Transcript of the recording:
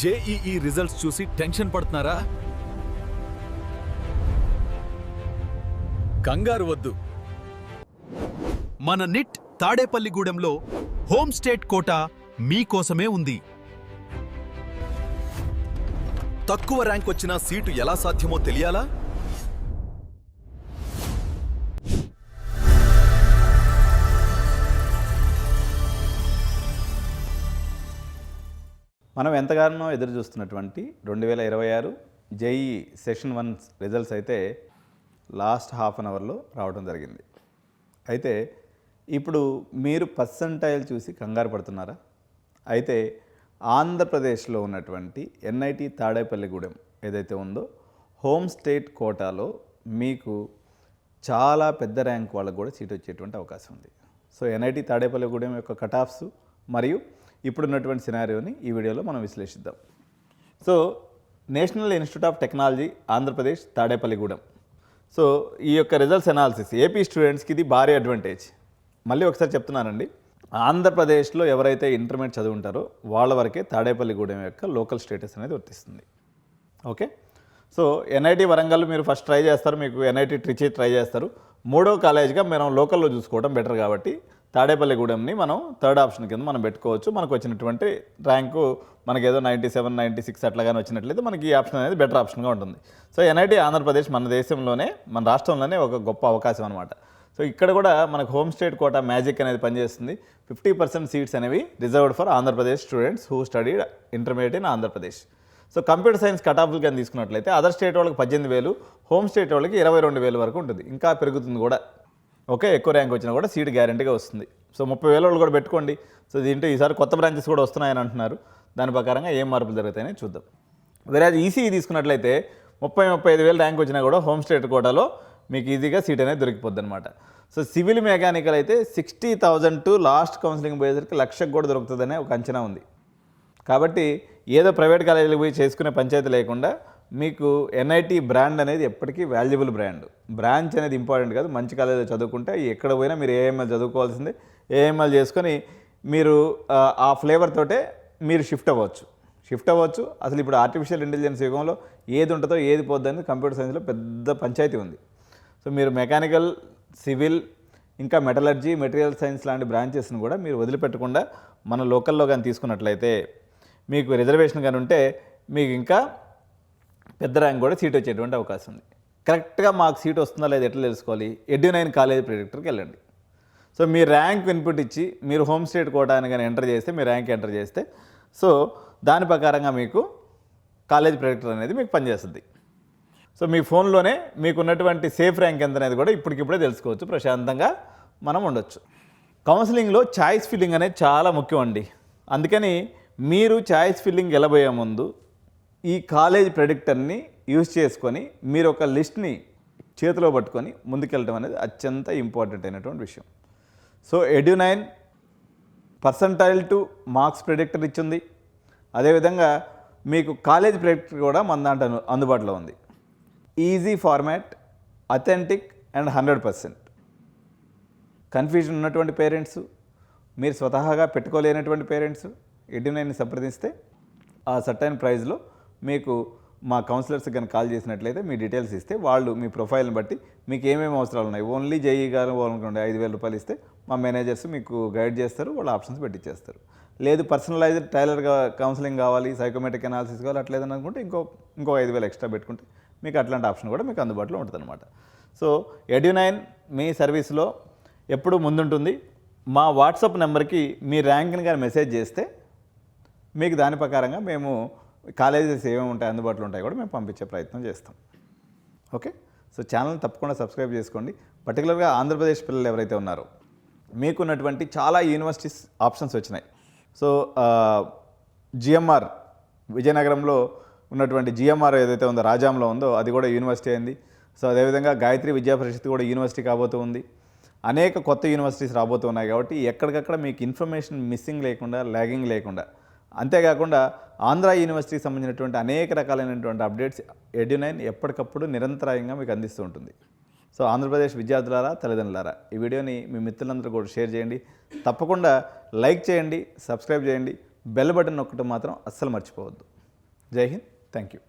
JEE results చూసి tension పడుతున్నారా? కంగారు వద్దు. మన నిట్ తాడేపల్లిగూడెంలో హోమ్ స్టేట్ కోటా మీకోసమే ఉంది. తక్కువ ర్యాంక్ వచ్చిన సీటు ఎలా సాధ్యమో తెలియాలా? మనం ఎంతగానో ఎదురు చూస్తున్నటువంటి 2026 జేఈఈ సెషన్ 1 రిజల్ట్స్ అయితే లాస్ట్ హాఫ్ అన్ అవర్లో రావడం జరిగింది. అయితే ఇప్పుడు మీరు పర్సంటైల్ చూసి కంగారు పడుతున్నారా? అయితే ఆంధ్రప్రదేశ్లో ఉన్నటువంటి ఎన్ఐటి తాడేపల్లిగూడెం ఏదైతే ఉందో హోమ్ స్టేట్ కోటాలో మీకు చాలా పెద్ద ర్యాంక్ వాళ్ళకు కూడా సీట్ వచ్చేటువంటి అవకాశం ఉంది. సో ఎన్ఐటి తాడేపల్లిగూడెం యొక్క కట్ ఆఫ్స్ మరియు ఇప్పుడున్నటువంటి సినారియోని ఈ వీడియోలో మనం విశ్లేషిద్దాం. So national institute of technology Andhra Pradesh Tadepalligudem. So ఈ యొక్క రిజల్ట్స్ అనాలిసిస్ ఏపీ స్టూడెంట్స్కి ఇది భారీ అడ్వాంటేజ్. మళ్ళీ ఒకసారి చెప్తున్నానండి, ఆంధ్రప్రదేశ్లో ఎవరైతే ఇంటర్మీడియట్ చదువుంటారో వాళ్ళ వరకే తాడేపల్లిగూడెం యొక్క లోకల్ స్టేటస్ అనేది వర్తిస్తుంది. ఓకే, సో ఎన్ఐటి వరంగల్ మీరు ఫస్ట్ ట్రై చేస్తారు, మీకు ఎన్ఐటి ట్రిచి ట్రై చేస్తారు. మూడో కాలేజ్గా మనం లోకల్లో చూసుకోవడం బెటర్ కాబట్టి తాడేపల్లిగూడెంని మనం థర్డ్ ఆప్షన్ కింద మనం పెట్టుకోవచ్చు. మనకు వచ్చినటువంటి ర్యాంకు మనకి ఏదో 97, 96 అట్లాగానే వచ్చినట్లయితే మనకి ఈ ఆప్షన్ అనేది బెటర్ ఆప్షన్గా ఉంటుంది. సో ఎన్ఐటి ఆంధ్రప్రదేశ్ మన దేశంలోనే మన రాష్ట్రంలోనే ఒక గొప్ప అవకాశం అనమాట. సో ఇక్కడ కూడా మనకు హోమ్ స్టేట్ కోటా మ్యాజిక్ అనేది పనిచేస్తుంది. 50% సీట్స్ అనేవి reserved for Andhra Pradesh students who studied intermediate in Andhra Pradesh. So computer science cut ఆఫ్లు కానీ తీసుకున్నట్లయితే అదర్ స్టేట్ వాళ్ళకి 18,000, హోమ్ స్టేట్ వాళ్ళకి 22,000 వరకు ఉంటుంది. ఇంకా పెరుగుతుంది కూడా. ఓకే, ఎక్కువ ర్యాంక్ వచ్చినా కూడా సీట్ గ్యారెంటీగా వస్తుంది. సో 30,000 వాళ్ళు కూడా పెట్టుకోండి. సో దీంట్లో ఈసారి కొత్త బ్రాంచెస్ కూడా వస్తున్నాయని అంటున్నారు. దాని ప్రకారంగా ఏం మార్పులు జరుగుతాయని చూద్దాం. వేరే ఈసీఈ తీసుకున్నట్లయితే 30-35,000 ర్యాంక్ వచ్చినా కూడా హోమ్ స్టేట్ కోటాలో మీకు ఈజీగా సీట్ అనేది దొరికిపోద్ది అనమాట. సో సివిల్ మెకానికల్ అయితే 60,000 టు లాస్ట్ కౌన్సిలింగ్ పోయేసరికి 1,00,000 కూడా దొరుకుతుందనే ఒక అంచనా ఉంది. కాబట్టి ఏదో ప్రైవేట్ కాలేజీలకు పోయి చేసుకునే పంచాయతీ లేకుండా మీకు ఎన్ఐటి బ్రాండ్ అనేది ఎప్పటికీ వాల్యుబుల్ బ్రాండ్. బ్రాంచ్ అనేది ఇంపార్టెంట్ కాదు. మంచి కాలేజీలో చదువుకుంటే ఎక్కడ పోయినా మీరు ఏఎంఎల్ చదువుకోవాల్సిందే. ఏఎంఎల్ చేసుకొని మీరు ఆ ఫ్లేవర్ తోటే మీరు షిఫ్ట్ అవ్వచ్చు. అసలు ఇప్పుడు ఆర్టిఫిషియల్ ఇంటెలిజెన్స్ యుగంలో ఏది ఉంటుందో ఏది పోద్దని కంప్యూటర్ సైన్స్లో పెద్ద పంచాయతీ ఉంది. సో మీరు మెకానికల్, సివిల్, ఇంకా మెటలర్జీ, మెటీరియల్ సైన్స్ లాంటి బ్రాంచెస్ని కూడా మీరు వదిలిపెట్టకుండా మన లోకల్లో కానీ తీసుకున్నట్లయితే మీకు రిజర్వేషన్ కానీ ఉంటే మీకు ఇంకా పెద్ద ర్యాంక్ కూడా సీట్ వచ్చేటువంటి అవకాశం ఉంది. కరెక్ట్గా మాకు సీట్ వస్తుందా లేదా ఎట్లా తెలుసుకోవాలి? ఎడ్యు9 కాలేజ్ ప్రిడిక్టర్కి వెళ్ళండి. సో మీ ర్యాంక్ ఇన్పుట్ ఇచ్చి మీరు హోమ్ స్టేట్ కోటా అని కానీ ఎంటర్ చేస్తే, మీ ర్యాంక్ ఎంటర్ చేస్తే, సో దాని ప్రకారంగా మీకు కాలేజ్ ప్రిడిక్టర్ అనేది మీకు పనిచేస్తుంది. సో మీ ఫోన్లోనే మీకు ఉన్నటువంటి సేఫ్ ర్యాంక్ ఎంత అనేది కూడా ఇప్పటికిప్పుడే తెలుసుకోవచ్చు. ప్రశాంతంగా మనం ఉండొచ్చు. కౌన్సిలింగ్లో ఛాయిస్ ఫిల్లింగ్ అనేది చాలా ముఖ్యం అండి. అందుకని మీరు ఛాయిస్ ఫిల్లింగ్ వెళ్ళబోయే ముందు ఈ కాలేజ్ ప్రెడిక్టర్ని యూజ్ చేసుకొని మీరు ఒక లిస్ట్ని చేతిలో పట్టుకొని ముందుకెళ్ళడం అనేది అత్యంత ఇంపార్టెంట్ అయినటువంటి విషయం. సో ఎడ్యు9 పర్సంటైల్ టు మార్క్స్ ప్రెడిక్టర్ ఇచ్చింది. అదేవిధంగా మీకు కాలేజ్ ప్రెడిక్టర్ కూడా మన దాంట్లో అందుబాటులో ఉంది. Easy format, authentic and 100%. Confusion ఉన్నటువంటి పేరెంట్స్, మీరు స్వతహాగా పెట్టుకోలేనటువంటి పేరెంట్స్ ఎడ్యు9ని సంప్రదిస్తే ఆ సర్టైన్ ప్రైజ్లో మీకు మా కౌన్సిలర్స్ కానీ కాల్ చేసినట్లయితే మీ డీటెయిల్స్ ఇస్తే వాళ్ళు మీ ప్రొఫైల్ని బట్టి మీకు ఏమేమి అవసరాలు ఉన్నాయి, ఓన్లీ జేఈ గారు వాళ్ళనుకోండి 5,000 రూపాయలు ఇస్తే మా మేనేజర్స్ మీకు గైడ్ చేస్తారు, వాళ్ళ ఆప్షన్స్ పెట్టించేస్తారు. లేదు పర్సనలైజ్డ్ టైలర్గా కౌన్సిలింగ్ కావాలి, సైకోమెట్రిక్ అనాలిసిస్ కావాలి, అట్లేదని అనుకుంటే ఇంకో 5,000 ఎక్స్ట్రా పెట్టుకుంటే మీకు అట్లాంటి ఆప్షన్ కూడా మీకు అందుబాటులో ఉంటుంది అనమాట. సో ఎడ్యు9 మీ సర్వీస్లో ఎప్పుడు ముందుంటుంది. మా వాట్సాప్ నెంబర్కి మీ ర్యాంక్ని కానీ మెసేజ్ చేస్తే మీకు దాని ప్రకారంగా మేము కాలేజెస్ ఏమేమి ఉంటాయి అందుబాటులో ఉంటాయి కూడా మేము పంపించే ప్రయత్నం చేస్తాం. ఓకే, సో ఛానల్ని తప్పకుండా సబ్స్క్రైబ్ చేసుకోండి. పర్టికులర్గా ఆంధ్రప్రదేశ్ పిల్లలు ఎవరైతే ఉన్నారో మీకున్నటువంటి చాలా యూనివర్సిటీస్ ఆప్షన్స్ వచ్చినాయి. సో జిఎంఆర్ విజయనగరంలో ఉన్నటువంటి జిఎంఆర్ ఏదైతే ఉందో రాజాంలో ఉందో అది కూడా యూనివర్సిటీ అయింది. సో అదేవిధంగా గాయత్రి విద్యా పరిషత్ కూడా యూనివర్సిటీ కాబోతూ ఉంది. అనేక కొత్త యూనివర్సిటీస్ రాబోతూ ఉన్నాయి. కాబట్టి ఎక్కడికక్కడ మీకు ఇన్ఫర్మేషన్ మిస్సింగ్ లేకుండా, ల్యాగింగ్ లేకుండా, అంతేకాకుండా ఆంధ్ర యూనివర్సిటీకి సంబంధించినటువంటి అనేక రకాలైనటువంటి అప్డేట్స్ ఎడ్యు9 ఎప్పటికప్పుడు నిరంతరాయంగా మీకు అందిస్తూ ఉంటుంది. సో ఆంధ్రప్రదేశ్ విద్యార్థులారా, తల్లిదండ్రులారా, ఈ వీడియోని మీ మిత్రులందరూ కూడా షేర్ చేయండి. తప్పకుండా లైక్ చేయండి, సబ్స్క్రైబ్ చేయండి, బెల్ బటన్ నొక్కడం మాత్రం అస్సలు మర్చిపోవద్దు. జై హింద్, థ్యాంక్ యూ.